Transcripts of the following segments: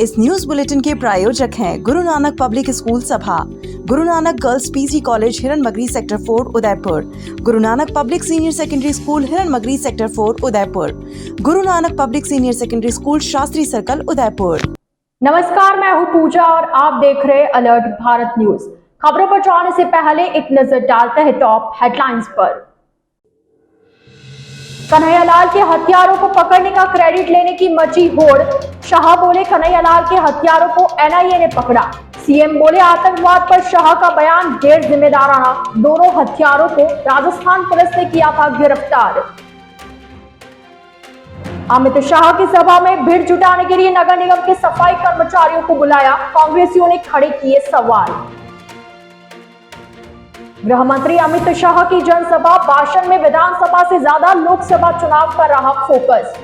इस news bulletin के प्रायोजक हैं गुरु Nanak public school Sabha, Guru Nanak girls PG college Hiranmagri sector 4 Udaipur, Guru Nanak public senior secondary school Hiranmagri sector 4 Udaipur, Guru Nanak public senior secondary school Shastri circle Udaipur. नमस्कार, मैं हूं पूजा और आप देख रहे अलर्ट भारत न्यूज। खबरों पर जाने से पहले एक नजर डालते हैं टॉप हेडलाइंस पर। कन्हैयालाल के हत्यारों को पकड़ने का क्रेडिट लेने की मची होड़। शाह बोले कन्हैयालाल के हत्यारों को एनआईए ने पकड़ा। सीएम बोले आतंकवाद पर शाह का बयान गैर जिम्मेदाराना। दोनों हत्यारों को राजस्थान पुलिस ने किया था गिरफ्तार। अमित शाह की सभा में भीड़ जुटाने के लिए नगर निगम के सफाई कर्मचारियों को बुलाया। कांग्रेसियों ने खड़े किए सवाल। गृह मंत्री अमित शाह की जनसभा भाषण में विधानसभा से ज्यादा लोकसभा चुनाव पर रहा फोकस।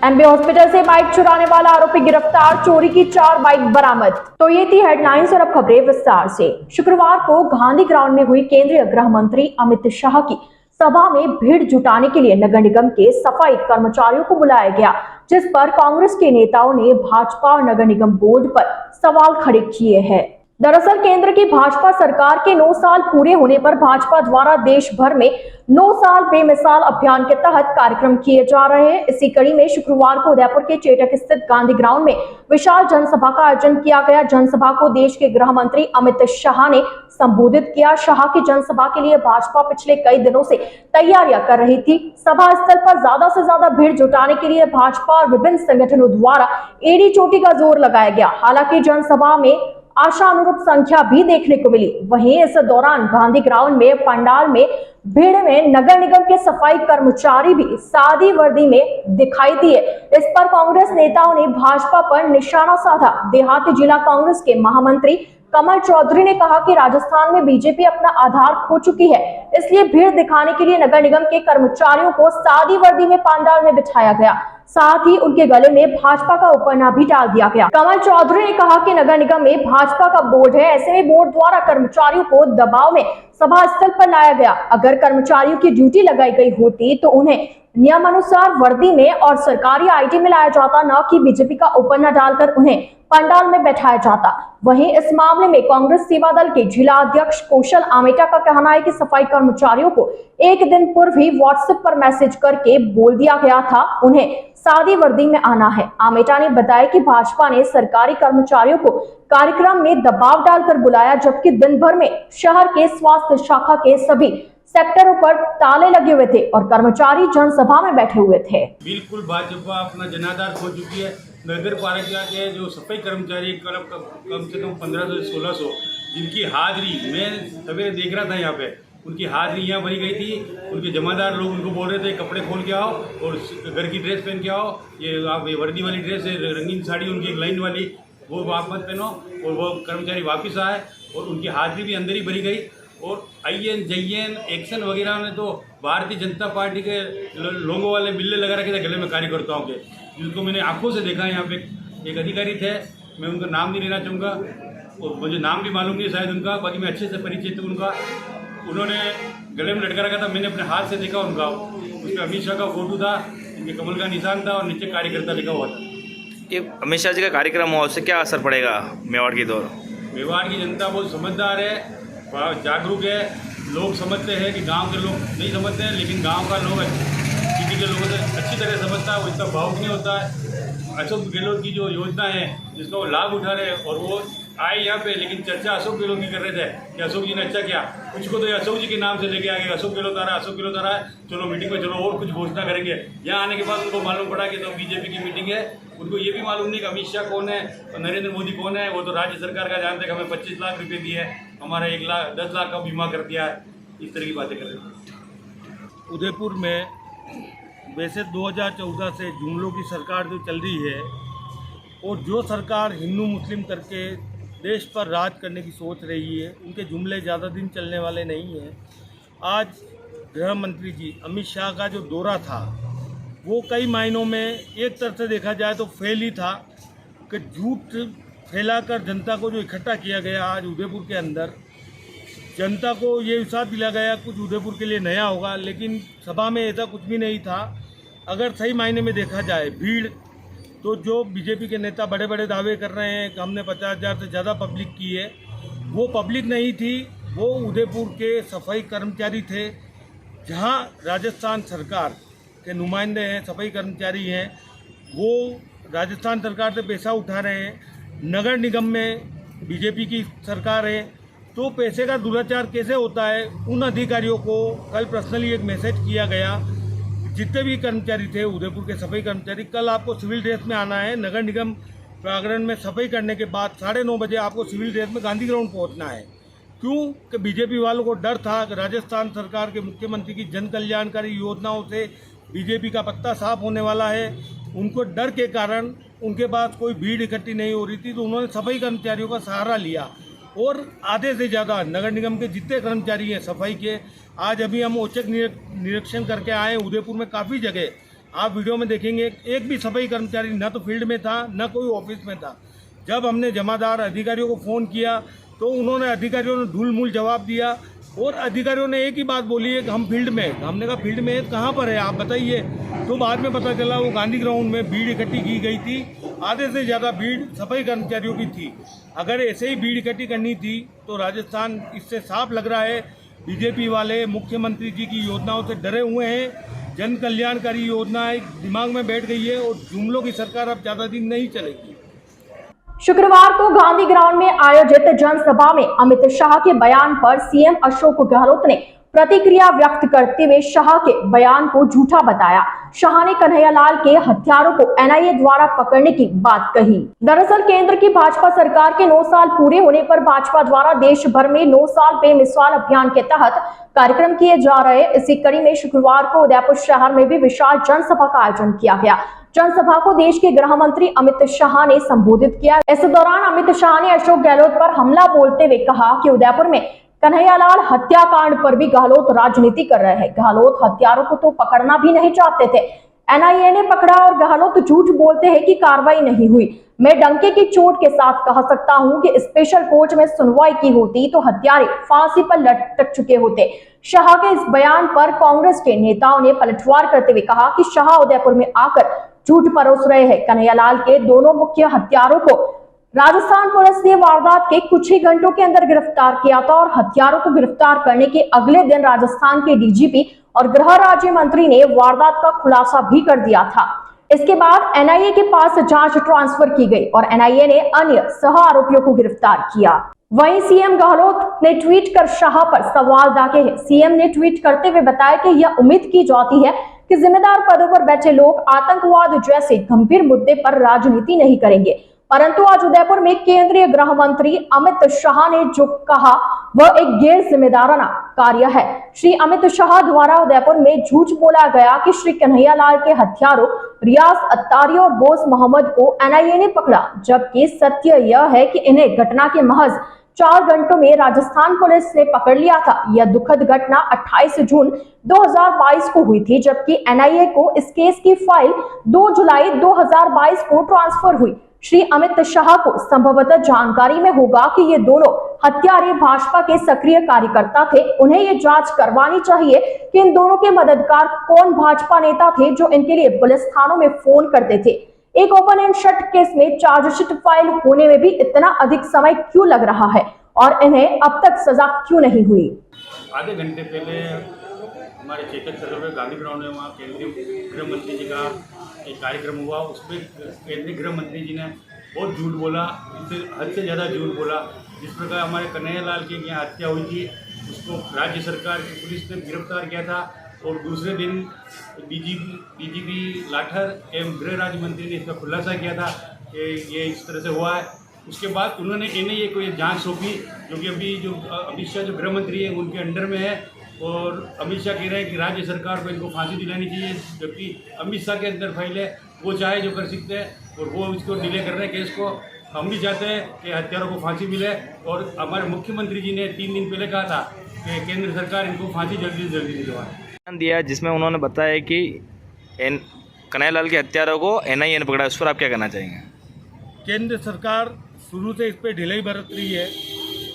एमबी हॉस्पिटल से बाइक चुराने वाला आरोपी गिरफ्तार। चोरी की 4 बाइक बरामद। तो ये थी हेडलाइंस और अब खबरें विस्तार से। शुक्रवार को गांधी ग्राउंड में हुई केंद्रीय गृह मंत्री अमित शाह की सभा में भीड़ जुटाने के लिए नगर निगम के सफाई कर्मचारियों को बुलाया गया, जिस पर कांग्रेस के नेताओं ने भाजपा और नगर निगम बोर्ड पर सवाल खड़े किए हैं। दरअसल केंद्र की भाजपा सरकार के 9 साल पूरे होने पर भाजपा द्वारा देश भर में 9 साल बेमिसाल अभियान के तहत कार्यक्रम किए जा रहे हैं। इसी कड़ी में शुक्रवार को उदयपुर के चेटक स्थित गांधी ग्राउंड में विशाल जनसभा का आयोजन किया गया। जनसभा को देश के गृह मंत्री अमित शाह ने संबोधित किया। शाह की जनसभा के लिए भाजपा पिछले कई दिनों से तैयारियां कर रही थी। सभा स्थल पर ज्यादा से ज्यादा भीड़ जुटाने के लिए भाजपा और विभिन्न संगठनों द्वारा एड़ी चोटी का जोर लगाया गया। हालांकि जनसभा में आशा अनुरूप संख्या भी देखने को मिली। वहीं इस दौरान गांधी ग्राउंड में पंडाल में भीड़ में नगर निगम के सफाई कर्मचारी भी सादी वर्दी में दिखाई दिए। इस पर कांग्रेस नेताओं ने भाजपा पर निशाना साधा। देहाती जिला कांग्रेस के महामंत्री कमल चौधरी ने कहा कि राजस्थान में बीजेपी अपना आधार खो चुकी है, इसलिए भीड़ दिखाने के लिए नगर निगम के कर्मचारियों को सादी वर्दी में पंडाल में बिठाया गया। साथ ही उनके गले में भाजपा का उपरना भी डाल दिया गया। कमल चौधरी ने कहा कि नगर निगम में भाजपा का बोर्ड है, ऐसे में बोर्ड द्वारा कर्मचारियों को दबाव में सभा स्थल पर लाया गया। अगर कर्मचारियों की ड्यूटी लगाई गई होती तो उन्हें नियमानुसार वर्दी में और सरकारी आईटी में लाया जाता, न कि बीजेपी का उपरना डालकर उन्हें पंडाल में बैठाया जाता। वहीं इस मामले में कांग्रेस सेवा दल के जिला अध्यक्ष कौशल आमेटा का कहना है कि सफाई कर्मचारियों को एक दिन पूर्व ही व्हाट्सएप पर मैसेज करके बोल दिया गया था उन्हें सादी वर्दी में आना है। आमेटा ने बताया कि भाजपा ने सरकारी कर्मचारियों को कार्यक्रम में दबाव डालकर बुलाया, जबकि दिन भर में शहर के स्वास्थ्य शाखा के सभी सेक्टरों पर ताले लगे हुए थे और कर्मचारी जनसभा में बैठे हुए थे। बिल्कुल भाजपा अपना जनाधार खो चुकी है। नगर पालिका के जो सफाई कर्मचारी कम से कम 1500 से 1600 जिनकी हाजिरी मैं सवेरे देख रहा था, यहाँ पे उनकी हाजिरी यहाँ भरी गई थी। उनके जमादार लोग उनको बोल रहे थे कपड़े खोल के आओ और घर की ड्रेस पहन के आओ, ये आप ये वर्दी वाली ड्रेस है, रंगीन साड़ी उनकी एक लाइन वाली, वो आप मत पहनो। और वो कर्मचारी वापस आए और उनकी हाजिरी भी अंदर ही भरी गई। और आईएन जईएन एक्शन वगैरह ने तो भारतीय जनता पार्टी के लोगों वाले बिल्ले लगा रखे थे गले में कार्यकर्ताओं के, जिनको मैंने आंखों से देखा। यहाँ पे एक अधिकारी थे, मैं उनका नाम नहीं लेना चाहूँगा और मुझे नाम भी मालूम नहीं शायद उनका, बाकी मैं अच्छे से परिचित हूँ उनका। उन्होंने गले में लटका रखा था, मैंने अपने हाथ से देखा उनका। उसमें अमित शाह का फोटो था, इनके कमल का निशान था और नीचे कार्यकर्ता लिखा हुआ था। कि अमित शाह जी का कार्यक्रम हुआ, उससे क्या असर पड़ेगा मेवाड़ की दौर? मेवाड़ की जनता बहुत समझदार है, जागरूक है। लोग समझते हैं कि गांव के लोग नहीं समझते हैं, लेकिन गांव का लोग सिटी के लोगों से अच्छी तरह समझता है। वो इतना भावुक नहीं होता है। अशोक गहलोत की जो योजना है जिसका वो लाभ उठा रहे हैं और वो आए यहाँ पे, लेकिन चर्चा अशोक गहलोत की कर रहे थे कि अशोक जी ने अच्छा किया। कुछ को तो ये अशोक जी के नाम से लेके आ गए, अशोक गहलोत आ रहा है, अशोक गहलोत आ रहा है, चलो मीटिंग में चलो और कुछ घोषणा करेंगे। यहाँ आने के बाद उनको मालूम पड़ा कि तो बीजेपी की मीटिंग है। उनको ये भी मालूम नहीं कि अमित शाह कौन है और नरेंद्र मोदी कौन है। वो तो राज्य सरकार का जानते हैं, हमें 25 लाख रुपये दिए, हमारा 10 लाख का बीमा कर दिया है। इस तरह की बातें कर रहे हैं। उदयपुर में वैसे 2014 से जुमलों की सरकार जो चल रही है और जो सरकार हिंदू मुस्लिम करके देश पर राज करने की सोच रही है, उनके जुमले ज़्यादा दिन चलने वाले नहीं हैं। आज गृह मंत्री जी अमित शाह का जो दौरा था वो कई मायनों में एक तरह से देखा जाए तो फेल ही था कि झूठ फैलाकर जनता को जो इकट्ठा किया गया आज उदयपुर के अंदर, जनता को ये विश्वास दिलाया गया कुछ उदयपुर के लिए नया होगा, लेकिन सभा में ऐसा कुछ भी नहीं था। अगर सही मायने में देखा जाए भीड़ तो जो बीजेपी के नेता बड़े बड़े दावे कर रहे हैं कि हमने 50,000 से ज़्यादा पब्लिक की है, वो पब्लिक नहीं थी, वो उदयपुर के सफाई कर्मचारी थे, जहां राजस्थान सरकार के नुमाइंदे हैं, सफाई कर्मचारी हैं, वो राजस्थान सरकार से पैसा उठा रहे हैं। नगर निगम में बीजेपी की सरकार है, तो पैसे का दुराचार कैसे होता है, उन अधिकारियों को कल पर्सनली एक मैसेज किया गया। जितने भी कर्मचारी थे उदयपुर के सफाई कर्मचारी, कल आपको सिविल ड्रेस में आना है। नगर निगम प्रांगण में सफाई करने के बाद 9:30 बजे आपको सिविल ड्रेस में गांधी ग्राउंड पहुंचना है। क्यों कि बीजेपी वालों को डर था कि राजस्थान सरकार के मुख्यमंत्री की जन कल्याणकारी योजनाओं से बीजेपी का पत्ता साफ होने वाला है। उनको डर के कारण उनके पास कोई भीड़ इकट्ठी नहीं हो रही थी, तो उन्होंने सफाई कर्मचारियों का सहारा लिया और आधे से ज़्यादा नगर निगम के जितने कर्मचारी हैं सफाई के, आज अभी हम औचक निरीक्षण करके आए उदयपुर में काफ़ी जगह आप वीडियो में देखेंगे, एक भी सफाई कर्मचारी न तो फील्ड में था न कोई ऑफिस में था। जब हमने जमादार अधिकारियों को फ़ोन किया तो उन्होंने अधिकारियों ने ढूल मूल जवाब दिया और अधिकारियों ने एक ही बात बोली है कि हम फील्ड में। हमने कहा फील्ड में कहाँ पर है आप बताइए, तो बाद में पता चला वो गांधी ग्राउंड में भीड़ इकट्ठी की गई थी। आधे से ज़्यादा भीड़ सफाई कर्मचारियों की थी। अगर ऐसे ही भीड़ इकट्ठी करनी थी तो राजस्थान इससे साफ लग रहा है बीजेपी वाले मुख्यमंत्री जी की योजनाओं से डरे हुए हैं। जन कल्याणकारी योजनाएं दिमाग में बैठ गई है और जुमलों की सरकार अब ज़्यादा दिन नहीं चलेगी। शुक्रवार को गांधी ग्राउंड में आयोजित जनसभा में अमित शाह के बयान पर सीएम अशोक गहलोत ने प्रतिक्रिया व्यक्त करते हुए शाह के बयान को झूठा बताया। शाह ने कन्हैयालाल के हत्यारों को एनआईए द्वारा पकड़ने की बात कही। दरअसल केंद्र की भाजपा सरकार के 9 साल पूरे होने पर भाजपा द्वारा देश भर में 9 साल बेमिसाल अभियान के तहत कार्यक्रम किए जा रहे। इसी कड़ी में शुक्रवार को उदयपुर शहर में भी विशाल जनसभा का आयोजन किया गया। जनसभा को देश के गृह मंत्री अमित शाह ने संबोधित किया। इस दौरान अमित शाह ने अशोक गहलोत पर हमला बोलते हुए कहा कि उदयपुर में कन्हैयालाल हत्याकांड पर भी गहलोत राजनीति कर रहे हैं। गहलोत हत्यारों को तो पकड़ना भी नहीं चाहते थे, एनआईए ने पकड़ा और गहलोत झूठ बोलते हैं कि कार्रवाई नहीं हुई। मैं डंके की चोट के साथ कह सकता हूं कि स्पेशल कोर्ट में सुनवाई की होती तो हत्यारे फांसी पर लटक चुके होते। शाह के इस बयान पर कांग्रेस के नेताओं ने पलटवार करते हुए कहा कि शाह उदयपुर में आकर झूठ परोस रहे हैं। कन्हैयालाल के दोनों मुख्य हत्यारों को राजस्थान पुलिस ने वारदात के कुछ ही घंटों के अंदर गिरफ्तार किया था और हत्यारों को गिरफ्तार करने के अगले दिन राजस्थान के डीजीपी और गृह राज्य मंत्री ने वारदात का खुलासा भी कर दिया था। इसके बाद एनआईए के पास जांच ट्रांसफर की गई और एनआईए ने अन्य सह आरोपियों को गिरफ्तार किया। वहीं सीएम गहलोत ने ट्वीट कर शाह पर सवाल दागे हैं। सीएम ने ट्वीट करते हुए बताया कि यह उम्मीद की जाती है कि जिम्मेदार पदों पर बैठे लोग आतंकवाद जैसे गंभीर मुद्दे पर राजनीति नहीं करेंगे, परंतु आज उदयपुर में केंद्रीय गृह मंत्री अमित शाह ने जो कहा वह एक गैर जिम्मेदाराना कार्य है। श्री अमित शाह द्वारा उदयपुर में झूठ बोला गया कि श्री कन्हैयालाल के हत्यारों रियाज अत्तारी और बोस मोहम्मद को एनआईए ने पकड़ा, जबकि सत्य यह है कि इन्हें घटना के महज 4 घंटों में राजस्थान पुलिस ने पकड़ लिया था। यह दुखद घटना 28 जून 2022 को हुई थी, जबकि एनआईए को इस केस की फाइल 2 जुलाई 2022 को ट्रांसफर हुई। श्री अमित शाह को संभवतः जानकारी में होगा कि ये दोनों हत्यारे भाजपा के सक्रिय कार्यकर्ता थे। उन्हें ये जांच करवानी चाहिए कि इन दोनों के मददगार कौन भाजपा नेता थे जो इनके लिए पुलिस थानों में फोन करते थे। एक ओपन एंड शट केस में चार्जशीट फाइल होने में भी इतना अधिक समय क्यों लग रहा है और इन्हें अब तक सजा क्यों नहीं हुई? आधे घंटे पहले हमारे चेतक सर्कल में गांधी ग्राउंड में वहाँ केंद्रीय गृह मंत्री जी का एक कार्यक्रम हुआ। उसमें केंद्रीय गृह मंत्री जी ने बहुत झूठ बोला, इससे हद से ज़्यादा झूठ बोला। जिस प्रकार हमारे कन्हैयालाल की यहाँ हत्या हुई थी उसको राज्य सरकार की पुलिस ने गिरफ्तार किया था और दूसरे दिन डीजीपी लाठर एवं गृह राज्य मंत्री ने इसका खुलासा किया था कि ये इस तरह से हुआ है। उसके बाद उन्होंने एनआईए को ये जांच सौंपी, जो कि अभी जो अमित शाह जो गृह मंत्री है उनके अंडर में है और अमित शाह कह रहे हैं कि राज्य सरकार को इनको फांसी दिलानी चाहिए, जबकि अमित शाह के अंदर फाइल है, वो चाहे जो कर सकते हैं और वो इसको डिले कर रहे हैं केस को। हम भी चाहते हैं कि हत्यारों को फांसी मिले और हमारे मुख्यमंत्री जी ने 3 दिन पहले कहा था कि केंद्र सरकार इनको फांसी जल्दी से जल्दी दिलवाए दिया, जिसमें उन्होंने बताया कि कन्हैयालाल के हत्यारों को एनआईए ने पकड़ा। उस पर आप क्या कहना चाहेंगे? केंद्र सरकार शुरू से इस पर ढिलाई बरत रही है।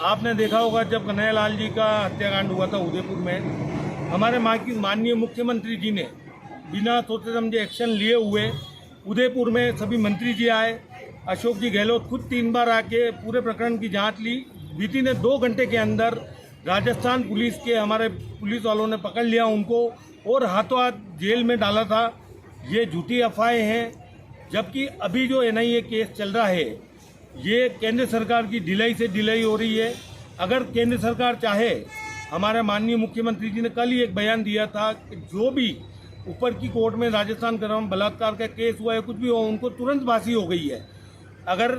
आपने देखा होगा जब कन्हैयालाल जी का हत्याकांड हुआ था उदयपुर में, हमारे माननीय मुख्यमंत्री जी ने बिना सोचे समझे एक्शन लिए हुए उदयपुर में सभी मंत्री जी आए, अशोक जी गहलोत खुद 3 बार आके पूरे प्रकरण की जांच ली। बीती ने 2 घंटे के अंदर राजस्थान पुलिस के हमारे पुलिस वालों ने पकड़ लिया उनको और हाथों हाथ जेल में डाला था। ये झूठी अफवाहें हैं, जबकि अभी जो NIA केस चल रहा है ये केंद्र सरकार की ढिलाई से ढिलाई हो रही है। अगर केंद्र सरकार चाहे, हमारे माननीय मुख्यमंत्री जी ने कल ही एक बयान दिया था कि जो भी ऊपर की कोर्ट में राजस्थान क्रम बलात्कार का केस हुआ है, कुछ भी हो, उनको तुरंत फांसी हो गई है। अगर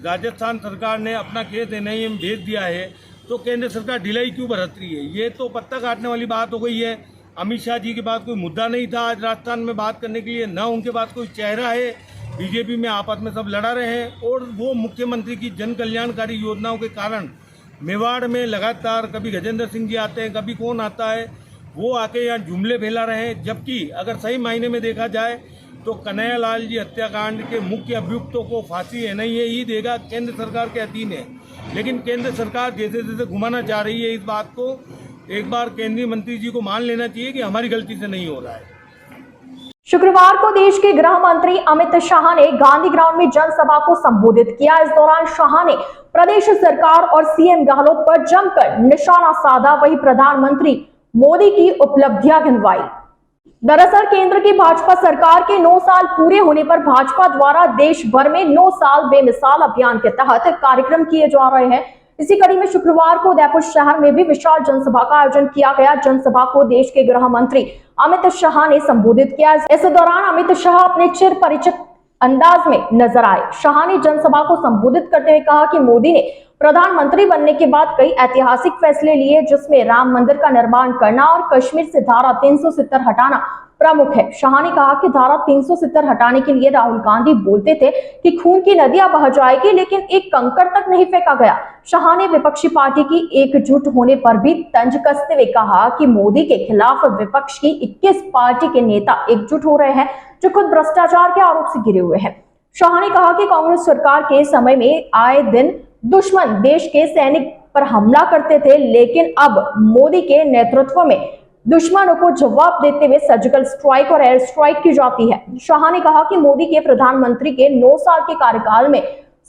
राजस्थान सरकार ने अपना केस NIA में भेज दिया है तो केंद्र सरकार ढिलाई क्यों बरत रही है? ये तो पत्ता काटने वाली बात हो गई है। अमित शाह जी के पास कोई मुद्दा नहीं था आज राजस्थान में बात करने के लिए, न उनके पास कोई चेहरा है। बीजेपी में आपस में सब लड़ा रहे हैं और वो मुख्यमंत्री की जन कल्याणकारी योजनाओं के कारण मेवाड़ में लगातार कभी गजेंद्र सिंह जी आते हैं, कभी कौन आता है, वो आके यहाँ जुमले फैला रहे हैं। जबकि अगर सही मायने में देखा जाए तो कन्हैयालाल जी हत्याकांड के मुख्य अभियुक्तों को फांसी NIA ही देगा, केंद्र सरकार के अधीन है। लेकिन केंद्र सरकार जैसे जैसे घुमाना चाह रही है इस बात को, एक बार केंद्रीय मंत्री जी को मान लेना चाहिए कि हमारी गलती से नहीं हो रहा है। शुक्रवार को देश के गृह मंत्री अमित शाह ने गांधी ग्राउंड में जनसभा को संबोधित किया। इस दौरान शाह ने प्रदेश सरकार और CM गहलोत पर जमकर निशाना साधा, वही प्रधानमंत्री मोदी की उपलब्धियां गिनवाई। दरअसल केंद्र की भाजपा सरकार के 9 साल पूरे होने पर भाजपा द्वारा देश भर में 9 साल बेमिसाल अभियान के तहत कार्यक्रम किए जा रहे हैं। इसी कड़ी में शुक्रवार को उदयपुर शहर में भी विशाल जनसभा का आयोजन किया गया। जनसभा को देश के गृह मंत्री अमित शाह ने संबोधित किया। इस दौरान अमित शाह अपने चिर परिचित अंदाज में नजर आए। शाह ने जनसभा को संबोधित करते हुए कहा कि मोदी ने प्रधानमंत्री बनने के बाद कई ऐतिहासिक फैसले लिए, जिसमें राम मंदिर का निर्माण करना और कश्मीर से धारा 370 हटाना प्रमुख है। शाह ने कहा कि धारा 370 हटाने के लिए राहुल गांधी बोलते थे कि खून की नदियां बह जाएगी, लेकिन एक कंकड़ तक नहीं फेंका गया। शाह ने विपक्षी पार्टी की एकजुट होने पर भी तंज कसते हुए कहा कि मोदी के खिलाफ विपक्ष की 21 पार्टी के नेता एकजुट हो रहे हैं, जो खुद भ्रष्टाचार के आरोप से घिरे हुए हैं। शाह ने कहा कि कांग्रेस सरकार के समय में आए दिन दुश्मन देश के सैनिक पर हमला करते थे, लेकिन अब मोदी के नेतृत्व में दुश्मनों को जवाब देते हुए सर्जिकल स्ट्राइक और एयर स्ट्राइक की जाती है। शाह ने कहा कि मोदी के प्रधानमंत्री के 9 साल के कार्यकाल में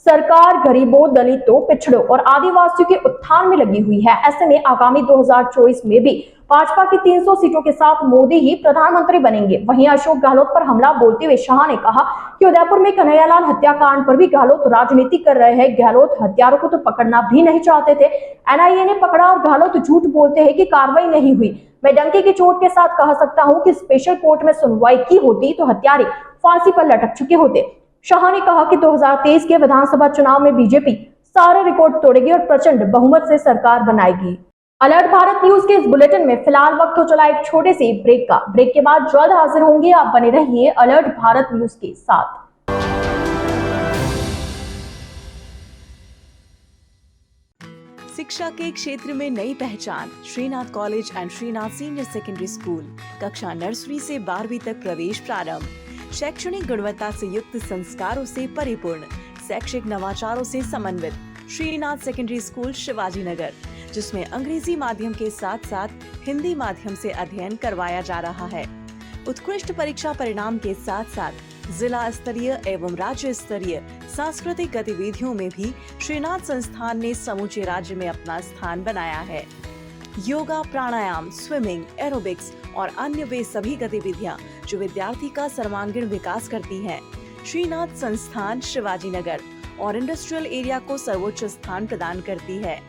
सरकार गरीबों, दलितों, पिछड़ों और आदिवासियों के उत्थान में लगी हुई है। ऐसे में आगामी 2024 में भी भाजपा की 300 सीटों के साथ मोदी ही प्रधानमंत्री बनेंगे। वहीं अशोक गहलोत पर हमला बोलते हुए शाह ने कहा कि उदयपुर में कन्हैयालाल हत्याकांड पर भी गहलोत राजनीति कर रहे हैं। गहलोत हत्यारों को तो पकड़ना भी नहीं चाहते थे, NIA ने पकड़ा और गहलोत झूठ बोलते हैं कि कार्रवाई नहीं हुई। मैं डंके की चोट के साथ कह सकता हूं कि स्पेशल कोर्ट में सुनवाई की होती तो हत्यारे फांसी पर लटक चुके होते। शाह ने कहा कि 2023 के विधानसभा चुनाव में बीजेपी सारे रिकॉर्ड तोड़ेगी और प्रचंड बहुमत से सरकार बनाएगी। अलर्ट भारत न्यूज के इस बुलेटिन में फिलहाल वक्त हो चला एक छोटे से ब्रेक का। ब्रेक के बाद जल्द हाजिर होंगे। आप बने रहिए अलर्ट भारत न्यूज के साथ। शिक्षा के क्षेत्र में नई पहचान, Shrinath college and Shrinath senior secondary school. कक्षा नर्सरी से 12वीं तक प्रवेश प्रारंभ। शैक्षणिक गुणवत्ता से युक्त संस्कारों से परिपूर्ण, शैक्षिक नवाचारों से समन्वित श्रीनाथ सेकेंडरी स्कूल शिवाजी नगर, जिसमें अंग्रेजी माध्यम के साथ साथ हिंदी माध्यम से अध्ययन करवाया जा रहा है। उत्कृष्ट परीक्षा परिणाम के साथ साथ जिला स्तरीय एवं राज्य स्तरीय सांस्कृतिक गतिविधियों में भी श्रीनाथ संस्थान ने समूचे राज्य में अपना स्थान बनाया है। योगा, प्राणायाम, स्विमिंग, एरोबिक्स और अन्य वे सभी गतिविधियां जो विद्यार्थी का सर्वांगीण विकास करती हैं। श्रीनाथ संस्थान शिवाजी नगर और इंडस्ट्रियल एरिया को सर्वोच्च स्थान प्रदान करती है।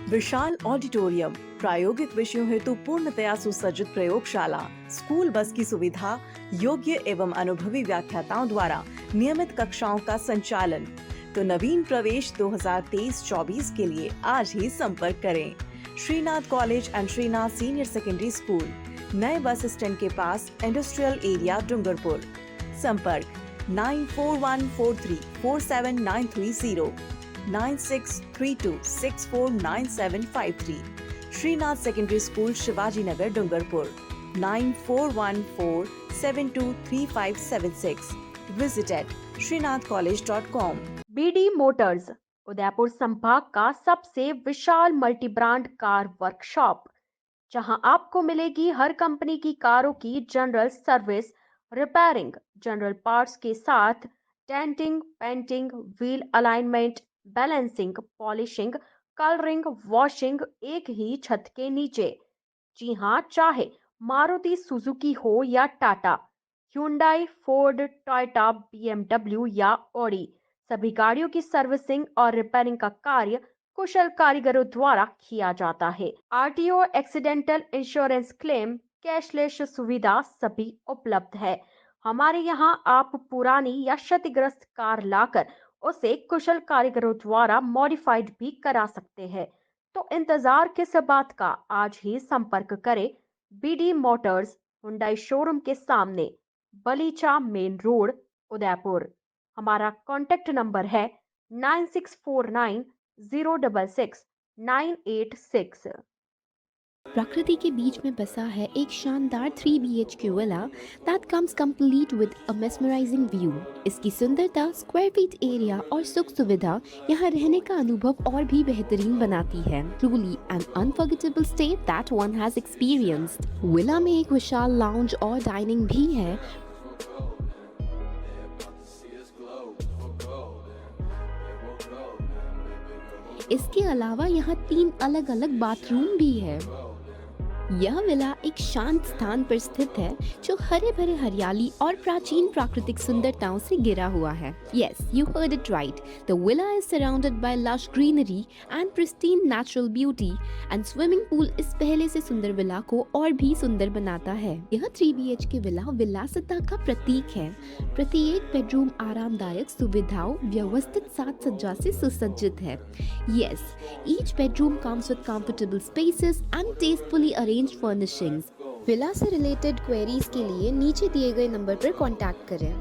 विशाल ऑडिटोरियम, प्रायोगिक विषयों हेतु पूर्णतया सुसज्जित प्रयोगशाला, स्कूल बस की सुविधा, योग्य एवं अनुभवी व्याख्याताओं द्वारा नियमित कक्षाओं का संचालन। तो नवीन प्रवेश 2023-24 के लिए आज ही संपर्क करें। Shrinath college and Shrinath senior secondary school, नए बस स्टैंड के पास, इंडस्ट्रियल एरिया, डूंगरपुर। संपर्क 9414347930, 9632649753। Shrinath secondary school Shivaji Nagar, Dungarpur. 9414723576। Visit at srinathcollege.com। BD motors, Udaipur संभाग का सबसे विशाल मल्टी ब्रांड कार वर्कशॉप, जहां आपको मिलेगी हर कंपनी की कारों की general service, repairing, general parts के साथ denting, painting, wheel alignment, balancing, polishing, colouring, washing एक ही छत के नीचे। जी हाँ, चाहे मारुति सुजुकी हो या Tata, hyundai, Ford, Toyota, BMW या ऑडी, सभी गाड़ियों की सर्विसिंग और रिपेयरिंग का कार्य कुशल कारीगरों द्वारा किया जाता है। RTO, accidental insurance claim, cashless सुविधा सभी उपलब्ध है। हमारे यहाँ आप पुरानी या क्षतिग्रस्त कार लाकर उसे कुशल कारीगरों द्वारा मॉडिफाइड भी करा सकते हैं। तो इंतजार किस बात का, आज ही संपर्क करें बीडी मोटर्स, हुंडई शोरूम के सामने, बलीचा मेन रोड, उदयपुर। हमारा कॉन्टेक्ट नंबर है 9649066986। प्रकृति के बीच में बसा है एक शानदार 3 BHK villa that comes complete with a mesmerising view. इसकी सुंदरता, स्क्वायर फीट एरिया और सुख सुविधा यहाँ रहने का अनुभव और भी बेहतरीन बनाती है। Truly N unforgettable stay that one has experienced. Villa में एक विशाल लाउंज और डाइनिंग भी है। इसके अलावा यहाँ 3 अलग अलग बाथरूम भी है। यह विला एक शांत स्थान पर स्थित है जो हरे भरे हरियाली और प्राचीन प्राकृतिक सुंदरताओं से घिरा हुआ है। Yes, you heard it right. The villa is surrounded by lush greenery and pristine natural beauty, and swimming pool इस पहले से सुंदर विला को और भी सुंदर बनाता है। यह 3 BHK विला विलासिता का प्रतीक है। प्रत्येक बेडरूम आरामदायक सुविधाओं, व्यवस्थित साज सज्जा से सुसज्जित है। Yes, each bedroom comes with comfortable spaces and tastefully arranged furnishings. Villa से रिलेटेड क्वेरीज के लिए नीचे दिए गए नंबर पर कॉन्टैक्ट करें।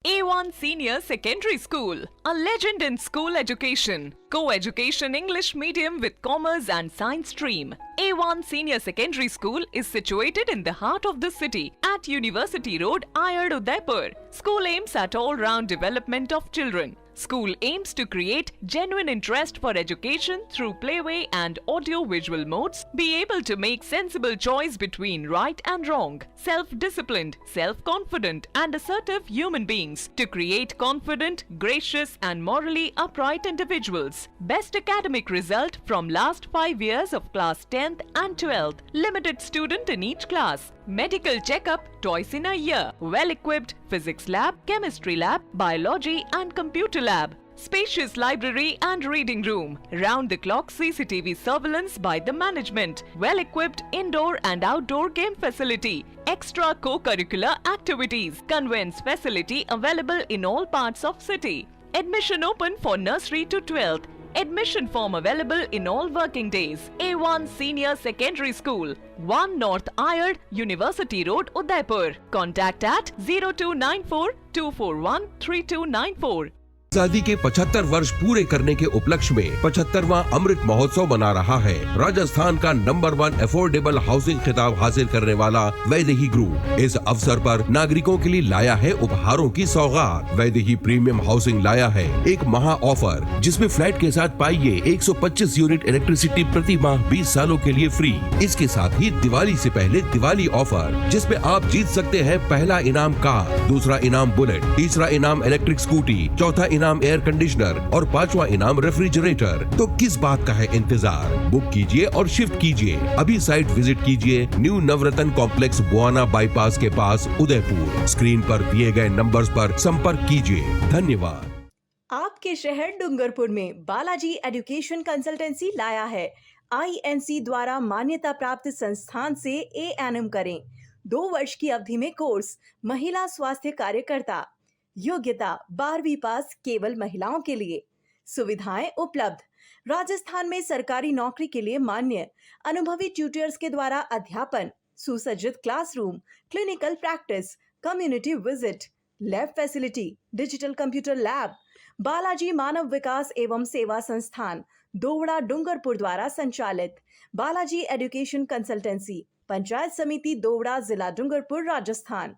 A1 Senior Secondary School, a legend in school education. Co-education English medium with commerce and science stream. A1 Senior Secondary School is situated in the heart of the city at University Road, Ayad, Udaipur. School aims at all-round development of children. School aims to create genuine interest for education through playway and audio-visual modes, be able to make sensible choice between right and wrong, self-disciplined, self-confident and assertive human beings to create confident, gracious and morally upright individuals. Best academic result from last 5 years of class 10th and 12th. Limited student in each class. Medical checkup twice in a year. Well-equipped physics lab, chemistry lab, biology and computer lab. Spacious library and reading room. Round-the-clock CCTV surveillance by the management. Well-equipped indoor and outdoor game facility. Extra co-curricular activities. Conveyance facility available in all parts of city. Admission open for nursery to 12th. Admission form available in all working days. A1 Senior Secondary School, 1 North Ayad, University Road, Udaipur. Contact at 0294 241 3294. आजादी के 75 वर्ष पूरे करने के उपलक्ष्य में 75वां अमृत महोत्सव मना रहा है। राजस्थान का नंबर 1 अफोर्डेबल हाउसिंग खिताब हासिल करने वाला वैदेही ग्रुप इस अवसर पर नागरिकों के लिए लाया है उपहारों की सौगात। वैदेही प्रीमियम हाउसिंग लाया है एक महा ऑफर, जिसमें फ्लैट के साथ पाइए 125 यूनिट इलेक्ट्रिसिटी प्रति माह 20 सालों के लिए फ्री। इसके साथ ही दिवाली से पहले दिवाली ऑफर, जिसमें आप जीत सकते हैं पहला इनाम कार, दूसरा इनाम बुलेट, तीसरा इनाम इलेक्ट्रिक स्कूटी, चौथा इनाम एयर कंडीशनर और 5वां इनाम रेफ्रिजरेटर। तो किस बात का है इंतजार? बुक कीजिए और शिफ्ट कीजिए। अभी साइट विजिट कीजिए न्यू नवरत्न कॉम्प्लेक्स, बुआना बाईपास के पास, उदयपुर। स्क्रीन पर दिए गए नंबर्स पर संपर्क कीजिए। धन्यवाद। आपके शहर डूंगरपुर में बालाजी एजुकेशन कंसल्टेंसी लाया है INC द्वारा मान्यता प्राप्त संस्थान से A&M करें। 2 वर्ष की अवधि में कोर्स महिला स्वास्थ्य कार्यकर्ता, योग्यता 12वीं पास, केवल महिलाओं के लिए। सुविधाएं उपलब्ध। राजस्थान में सरकारी नौकरी के लिए मान्य अनुभवी ट्यूटर्स के द्वारा अध्यापन, सुसज्जित classroom, clinical practice, community visit, lab facility, digital computer lab. Balaji Manav Vikas Evam Seva संस्थान दोवड़ा डूंगरपुर द्वारा संचालित बालाजी एजुकेशन कंसल्टेंसी, पंचायत समिति दोवड़ा, जिला डूंगरपुर, राजस्थान।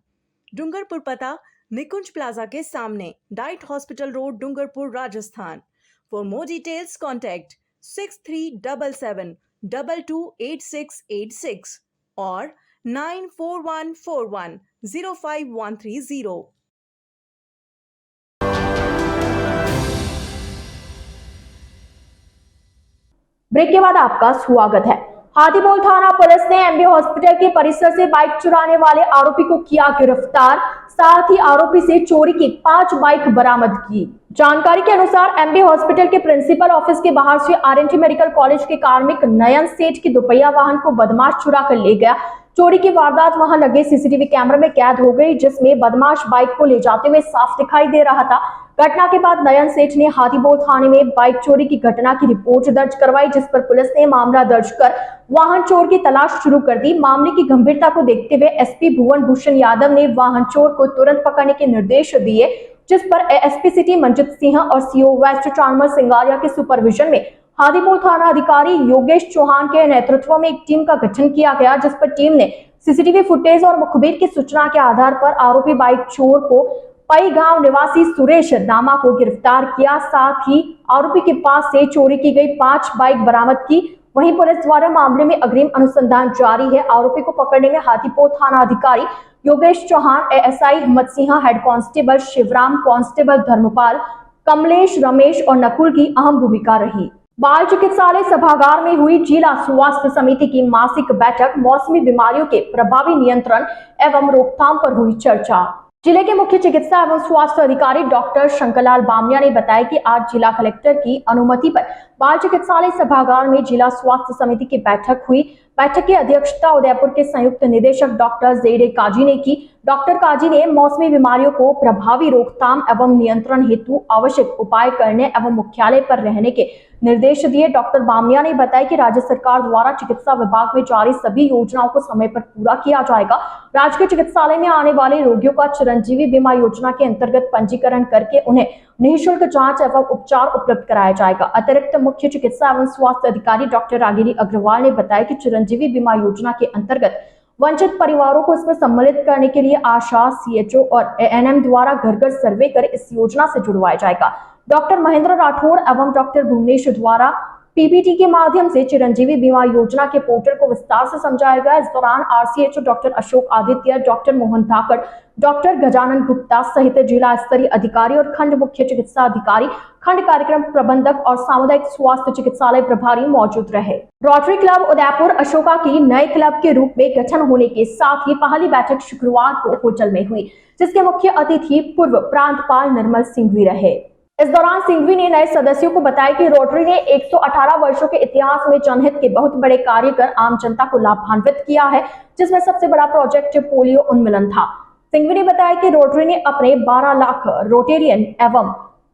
डूंगरपुर पता निकुंज प्लाजा के सामने, diet hospital road, Dungarpur, Rajasthan. For more details contact 6377 228686 और 9414105130। ब्रेक के बाद आपका स्वागत है। हाथीबोल थाना पुलिस ने एमबी हॉस्पिटल के परिसर से बाइक चुराने वाले आरोपी को किया गिरफ्तार, साथ ही आरोपी से चोरी की 5 बाइक बरामद की। जानकारी के अनुसार एमबी हॉस्पिटल के प्रिंसिपल ऑफिस के बाहर से आरएनटी मेडिकल कॉलेज के कार्मिक नयन सेठ की दोपहिया वाहन को बदमाश चुरा कर ले गया। चोरी की वारदात वहां लगे सीसीटीवी कैमरे में कैद हो गई, जिसमें बदमाश बाइक को ले जाते हुए साफ दिखाई दे रहा था। घटना के बाद नयन सेठ ने हाथीबोल थाने में बाइक चोरी की घटना की रिपोर्ट दर्ज करवाई, जिस पर पुलिस ने मामला दर्ज कर वाहन चोर की तलाश शुरू कर दी। मामले की गंभीरता को देखते हुए एसपी भुवन भूषण यादव ने वाहन चोर को तुरंत पकड़ने के निर्देश दिए, जिस पर एएसपी सिटी मंजित सिंह और सीओ वेस्ट चानमल सिंगारिया के सुपरविजन में हाथीबोल थाना अधिकारी योगेश चौहान के नेतृत्व में एक टीम का गठन किया गया, जिस पर टीम ने सीसीटीवी फुटेज और मुखबिर की सूचना के आधार पर आरोपी बाइक चोर को पई गांव निवासी सुरेश नामा को गिरफ्तार किया। साथ ही आरोपी के पास से चोरी की गई 5 बाइक बरामद की। वहीं पुलिस द्वारा मामले में अग्रिम अनुसंधान जारी है। आरोपी को पकड़ने में हाथीपोल थाना अधिकारी Yogesh Chauhan, ASI Himmat Singh, head constable Shivram, constable Dharampal, Kamlesh, Ramesh और नकुल की अहम भूमिका रही। बाल चिकित्सालय सभागार में हुई जिला स्वास्थ्य समिति की मासिक बैठक। मौसमी बीमारियों के प्रभावी नियंत्रण एवं रोकथाम पर हुई चर्चा। जिले के मुख्य चिकित्सा एवं स्वास्थ्य अधिकारी डॉक्टर शंकरलाल बामनिया ने बताया कि आज जिला कलेक्टर की अनुमति पर बाल चिकित्सालय सभागार में जिला स्वास्थ्य समिति की बैठक हुई। बैठक की अध्यक्षता उदयपुर के संयुक्त निदेशक डॉक्टर जेडे काजी ने की। डॉक्टर काजी ने मौसमी बीमारियों को प्रभावी रोकथाम एवं नियंत्रण हेतु आवश्यक उपाय करने एवं मुख्यालय पर रहने के निर्देश दिए। डॉक्टर बामनिया ने बताया कि राज्य सरकार द्वारा चिकित्सा विभाग में जारी सभी योजनाओं को समय पर पूरा किया जाएगा। राजकीय चिकित्सालय में आने वाले रोगियों का चिरंजीवी बीमा योजना के अंतर्गत पंजीकरण करके उन्हें निःशुल्क जांच एवं उपचार उपलब्ध कराया जाएगा। अतिरिक्त मुख्य चिकित्सा एवं स्वास्थ्य अधिकारी डॉक्टर रागिनी अग्रवाल ने बताया कि चिरंजीवी बीमा योजना के अंतर्गत वंचित परिवारों को इसमें सम्मिलित करने के लिए आशा, सीएचओ और एएनएम द्वारा घर घर सर्वे कर इस योजना से जुड़वाया जाएगा। डॉक्टर महेंद्र राठौड़ एवं डॉक्टर भुवनेश द्वारा पीपीटी के माध्यम से चिरंजीवी बीमा योजना के पोर्टल को विस्तार से समझाया गया। इस दौरान RCHO doctor Ashok Aditya, doctor Mohan Dhakad, doctor Gajanan Gupta सहित जिला स्तरीय अधिकारी और खंड मुख्य चिकित्सा अधिकारी, खंड कार्यक्रम प्रबंधक और सामुदायिक स्वास्थ्य चिकित्सालय प्रभारी मौजूद रहे। रोटरी क्लब उदयपुर अशोका की नए क्लब के रूप में गठन होने के साथ ही पहली बैठक शुक्रवार को होटल में हुई, जिसके मुख्य अतिथि पूर्व प्रांतपाल निर्मल सिंघवी रहे। इस दौरान सिंघवी ने नए सदस्यों को बताया कि रोटरी ने 118 वर्षों के इतिहास में जनहित के बहुत बड़े कार्य कर आम जनता को लाभान्वित किया है, जिसमें सबसे बड़ा प्रोजेक्ट पोलियो उन्मूलन था। सिंघवी ने बताया कि रोटरी ने अपने 12 लाख रोटेरियन एवं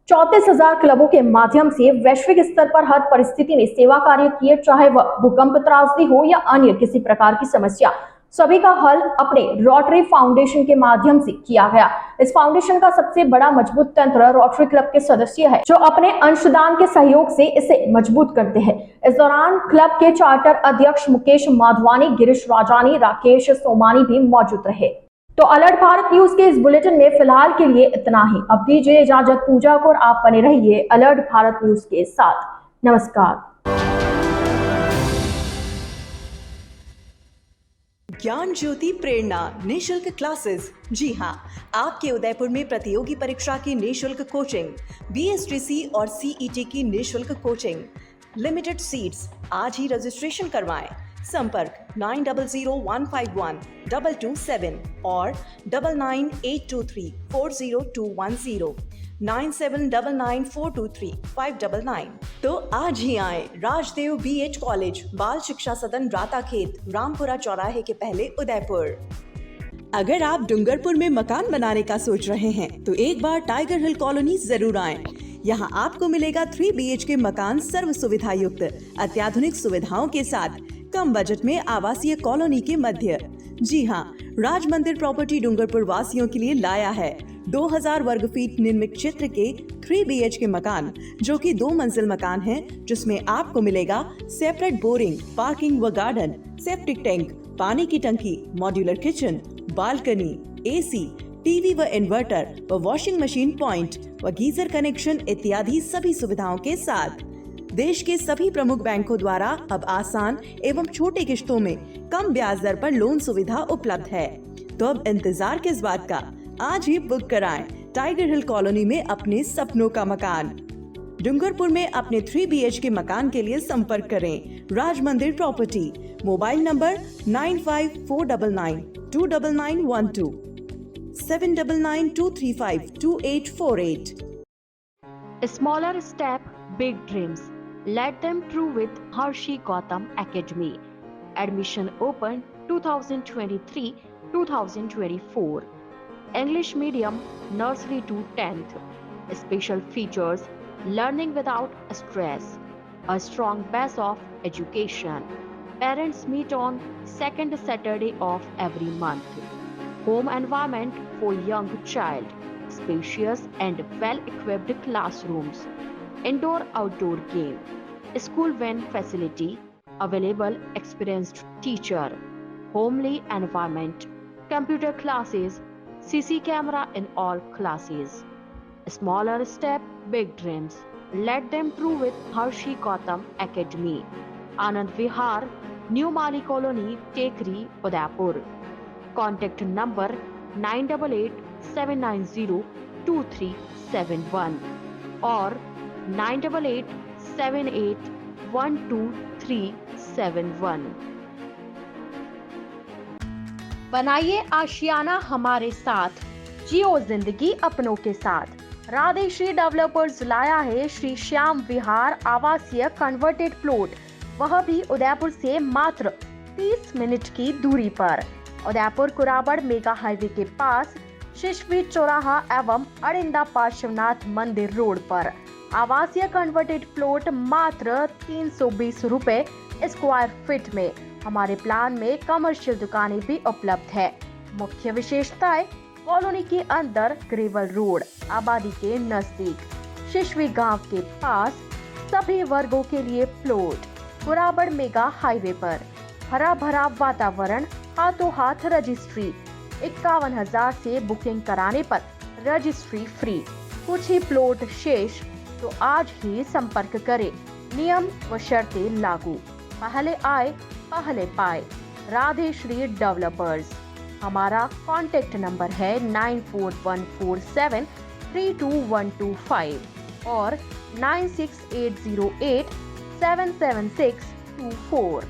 34,000 क्लबों के माध्यम से वैश्विक स्तर पर हर परिस्थिति में सेवा कार्य किए, चाहे वह भूकंप त्रासदी हो या अन्य किसी प्रकार की समस्या, सभी का हल अपने रोटरी फाउंडेशन के माध्यम से किया गया। इस फाउंडेशन का सबसे बड़ा मजबूत तंत्र रोटरी क्लब के सदस्य है, जो अपने अंशदान के सहयोग से इसे मजबूत करते हैं। इस दौरान क्लब के चार्टर अध्यक्ष मुकेश माधवानी, गिरीश राजानी, राकेश सोमानी भी मौजूद रहे। तो अलर्ट भारत न्यूज के इस बुलेटिन में फिलहाल के लिए इतना ही। अब दीजिए इजाजत पूजा को और आप बने रहिए अलर्ट भारत न्यूज के साथ। नमस्कार। ज्ञान ज्योति प्रेरणा निःशुल्क क्लासेस। जी हाँ, आपके उदयपुर में प्रतियोगी परीक्षा की निःशुल्क कोचिंग, बीएसटीसी और सीईटी की निःशुल्क कोचिंग, लिमिटेड सीट्स। आज ही रजिस्ट्रेशन करवाएं। संपर्क 9001512227 और 9982340210, 9799423599। तो आज ही आए राजदेव बीएच कॉलेज, बाल शिक्षा सदन, राताखेत, रामपुरा चौराहे के पहले, उदयपुर। अगर आप डूंगरपुर में मकान बनाने का सोच रहे हैं तो एक बार टाइगर हिल कॉलोनी जरूर आएं। यहाँ आपको मिलेगा 3 BHK मकान, सर्व सुविधा युक्त, अत्याधुनिक सुविधाओं के साथ, कम बजट में आवासीय कॉलोनी के मध्य। जी हाँ, राज मंदिर प्रॉपर्टी डूंगरपुर वासियों के लिए लाया है 2000 वर्ग फीट निर्मित क्षेत्र के 3 BHK मकान, जो कि 2 मंजिल मकान है, जिसमें आपको मिलेगा सेपरेट बोरिंग, पार्किंग व गार्डन, सेप्टिक टैंक, पानी की टंकी, modular kitchen, balcony, AC, TV व इन्वर्टर व वॉशिंग मशीन पॉइंट व गीजर कनेक्शन इत्यादि सभी सुविधाओं के साथ। देश के सभी प्रमुख बैंकों द्वारा अब आसान एवं छोटे किश्तों में कम ब्याज दर पर लोन सुविधा उपलब्ध है। तो अब इंतजार किस बात का, आज ही बुक कराएं टाइगर हिल कॉलोनी में अपने सपनों का मकान। डूंगरपुर में अपने 3 BHK मकान के लिए संपर्क करें राज मंदिर property. Mobile number 9549929912 7992352848। Smaller step, big dreams. Let them true with Harshi Gautam Academy. Admission open 2023-2024. English medium, nursery to 10th. Special features, learning without stress. A strong base of education. Parents meet on second Saturday of every month. Home environment for young child. Spacious and well-equipped classrooms. Indoor-outdoor game. School van facility. Available experienced teacher. Homely environment. Computer classes. CC camera in all classes. Smaller step, big dreams. Let them true with Harshi Gautam Academy. Anand Vihar, New Mali Colony, Tekri, Udaipur. Contact number 9887902371 or 9887812371. बनाइए आशियाना हमारे साथ, जियो जिंदगी अपनों के साथ। Radhe Shri developers लाया है श्री श्याम विहार आवासीय कन्वर्टेड प्लॉट, वह भी उदयपुर से मात्र 30 मिनट की दूरी पर। उदयपुर कुराबड़ मेगा हाईवे के पास शिशवी चौराहा एवं अड़िंदा पार्श्वनाथ मंदिर रोड पर। आवासीय कन्वर्टेड प्लॉट मात्र 320 रुपए स्क्वायर फीट में। हमारे प्लान में कमर्शियल दुकानें भी उपलब्ध है। मुख्य विशेषताएं, कॉलोनी के अंदर ग्रेवल रोड, आबादी के नजदीक, शिशवी गांव के पास, सभी वर्गों के लिए प्लॉट, कुराबड़ मेगा हाईवे पर, हरा भरा वातावरण, हाथों हाथ रजिस्ट्री। 51,000 से बुकिंग कराने पर रजिस्ट्री फ्री। कुछ ही प्लॉट शेष, तो आज ही संपर्क करें। नियम व शर्तें लागू। पहले आए पहले पाए। राधे श्री डेवलपर्स। हमारा कॉन्टेक्ट नंबर है 9414732125 और 9680877624।